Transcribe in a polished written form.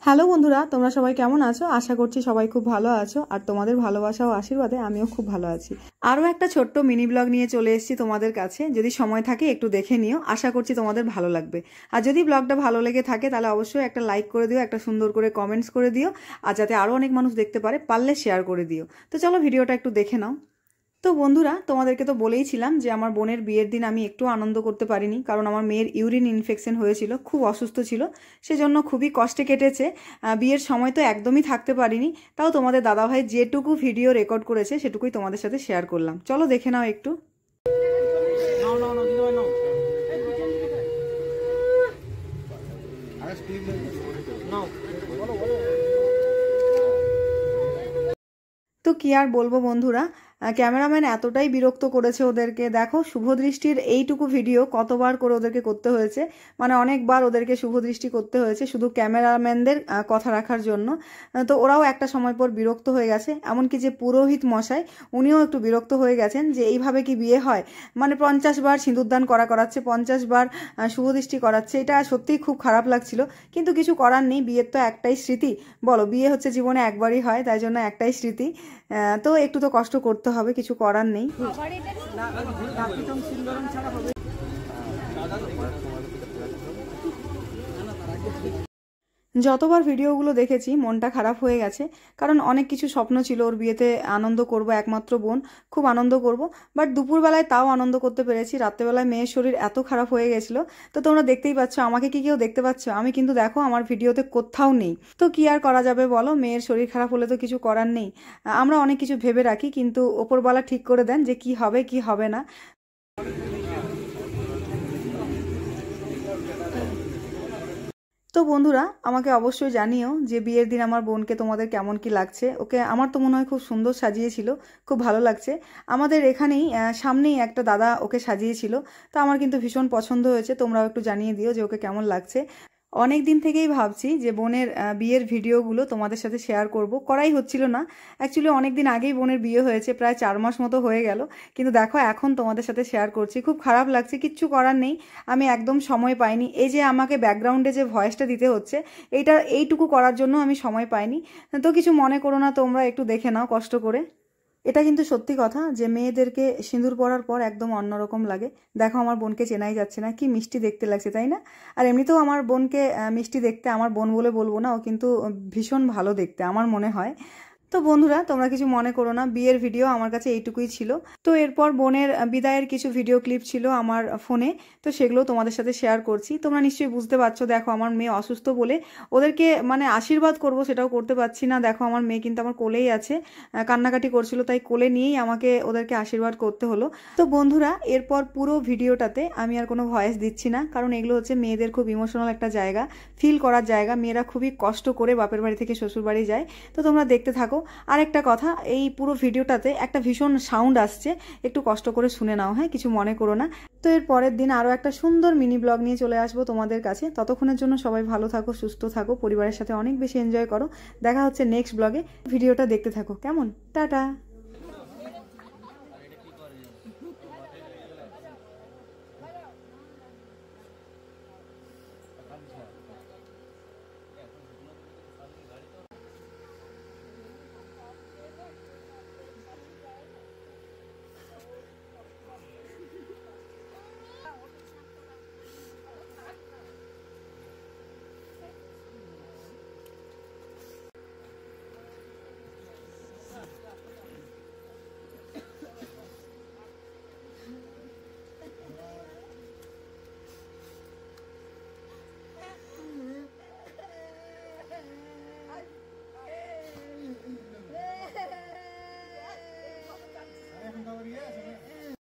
Hello বন্ধুরা, তোমরা সবাই কেমন আছো? আশা করছি সবাই খুব ভালো আছো, আর তোমাদের ভালোবাসা ও আশীর্বাদে আমিও খুব ভালো আছি। আরও একটা ছোট্ট মিনি ব্লগ নিয়ে চলে এসেছি তোমাদের কাছে। যদি সময় থাকে একটু দেখে নিও, আশা করছি তোমাদের ভালো লাগবে। আর যদি ব্লগটা ভালো লেগে থাকে তাহলে অবশ্যই একটা লাইক করে দিও, একটা সুন্দর করে কমেন্টস করে দিও, আর যাতে আরও অনেক মানুষ দেখতে পারে পারলে শেয়ার করে দিও। তো চলো ভিডিওটা একটু দেখে নাও। তো বন্ধুরা, তোমাদেরকে তো বলেইছিলাম যে আমার বোনের বিয়ের দিন আমি একটু আনন্দ করতে পারিনি, কারণ আমার মেয়ের ইউরিন ইনফেকশন হয়েছিল, খুব অসুস্থ ছিল, সেজন্য খুবই কষ্টে কেটেছে। বিয়ের সময় তো একদমই থাকতে পারিনি, তাও তোমাদের দাদাভাই যেটুকু ভিডিও রেকর্ড করেছে সেটুকুই তোমাদের সাথে শেয়ার করলাম। চলো দেখে নাও একটু। তো কি আর বলবো বন্ধুরা, ক্যামেরাম্যান এতটাই বিরক্ত করেছে ওদেরকে। দেখো, শুভদৃষ্টির এইটুকু ভিডিও কতবার করে ওদেরকে করতে হয়েছে, মানে অনেকবার ওদেরকে শুভদৃষ্টি করতে হয়েছে শুধু ক্যামেরাম্যানদের কথা রাখার জন্য। তো ওরাও একটা সময় পর বিরক্ত হয়ে গেছে, এমনকি যে পুরোহিত মশাই উনিও একটু বিরক্ত হয়ে গেছেন যে এইভাবে কি বিয়ে হয়, মানে 50 বার সিঁদুরদান করাচ্ছে, 50 বার শুভদৃষ্টি করাচ্ছে, এটা সত্যিই খুব খারাপ লাগছিল। কিন্তু কিছু করার নেই, বিয়ের তো একটাই স্মৃতি, বলো, বিয়ে হচ্ছে জীবনে একবারই হয়, তাই জন্য একটাই স্মৃতি। তো একটু তো কষ্ট করতে হবে, কিছু করার নেই। যতবার ভিডিওগুলো দেখেছি মনটা খারাপ হয়ে গেছে, কারণ অনেক কিছু স্বপ্ন ছিল ওর বিয়েতে আনন্দ করব, একমাত্র বোন, খুব আনন্দ করব। বাট দুপুরবেলায় তাও আনন্দ করতে পেরেছি, রাত্রেবেলায় মেয়ের শরীর এত খারাপ হয়ে গেছিল। তো তোমরা দেখতেই পাচ্ছ, আমাকে কি কেউ দেখতে পাচ্ছ? আমি কিন্তু দেখো আমার ভিডিওতে কোথাও নেই। তো কি আর করা যাবে বলো, মেয়ের শরীর খারাপ হলে তো কিছু করার নেই। আমরা অনেক কিছু ভেবে রাখি, কিন্তু ওপরওয়ালা ঠিক করে দেন যে কি হবে কি হবে না। তো বন্ধুরা, আমাকে অবশ্যই জানিও যে বিয়ের দিন আমার বোনকে তোমাদের কেমন কি লাগছে। ওকে আমার তো মনে হয় খুব সুন্দর সাজিয়েছিল, খুব ভালো লাগছে। আমাদের এখানেই সামনেই একটা দাদা ওকে সাজিয়েছিল, তো আমার কিন্তু ভীষণ পছন্দ হয়েছে। তোমরাও একটু জানিয়ে দিও যে ওকে কেমন লাগছে। অনেক দিন থেকেই ভাবছি যে বোনের বিয়ের ভিডিওগুলো তোমাদের সাথে শেয়ার করব, করাই হচ্ছিল না। অ্যাকচুয়ালি অনেক দিন আগেই বোনের বিয়ে হয়েছে, প্রায় 4 মাস মতো হয়ে গেল, কিন্তু দেখো এখন তোমাদের সাথে শেয়ার করছি। খুব খারাপ লাগছে, কিচ্ছু করার নেই, আমি একদম সময় পাইনি। এই যে আমাকে ব্যাকগ্রাউন্ডে যে ভয়েসটা দিতে হচ্ছে, এইটুকু করার জন্য আমি সময় পাইনি। তো কিছু মনে করো না, তোমরা একটু দেখে নাও কষ্ট করে। এটা কিন্তু সত্যি কথা যে মেয়েদেরকে সিঁদুর পরার পর একদম অন্যরকম লাগে। দেখো, আমার বোনকে চেনাই যাচ্ছে না, কি মিষ্টি দেখতে লাগছে, তাই না? আর এমনিতেও আমার বোনকে মিষ্টি দেখতে, আমার বোন বলে বলবো না, ও কিন্তু ভীষণ ভালো দেখতে আমার মনে হয়। তো বন্ধুরা, তোমরা কিছু মনে করো না, বিয়ের ভিডিও আমার কাছে এইটুকুই ছিল। তো এরপর বোনের বিদায়ের কিছু ভিডিও ক্লিপ ছিল আমার ফোনে, তো সেগুলো তোমাদের সাথে শেয়ার করছি। তোমরা নিশ্চয়ই বুঝতে পারছো, দেখো আমার মেয়ে অসুস্থ বলে ওদেরকে মানে আশীর্বাদ করব সেটাও করতে পারছি না। দেখো আমার মেয়ে কিন্তু আমার কোলেই আছে, কান্নাকাটি করছিল, তাই কোলে নিয়েই আমাকে ওদেরকে আশীর্বাদ করতে হলো। তো বন্ধুরা, এরপর পুরো ভিডিওটাতে আমি আর কোনো ভয়েস দিচ্ছি না, কারণ এগুলো হচ্ছে মেয়েদের খুব ইমোশনাল একটা জায়গা, ফিল করার জায়গা। মেয়েরা খুবই কষ্ট করে বাপের বাড়ি থেকে শ্বশুর বাড়ি যায়। তো তোমরা দেখতে থাকো। আরেকটা কথা, এই পুরো ভিডিওটাতে একটা ভীষণ সাউন্ড আসছে, একটু কষ্ট করে শুনে নাও, হ্যাঁ, কিছু মনে করো না। তো এর পরের দিন আরও একটা সুন্দর মিনি ব্লগ নিয়ে চলে আসবো তোমাদের কাছে। ততক্ষণের জন্য সবাই ভালো থাকো, সুস্থ থাকো, পরিবারের সাথে অনেক বেশি এনজয় করো। দেখা হচ্ছে নেক্সট ব্লগে। ভিডিওটা দেখতে থাকো, কেমন? টাটা।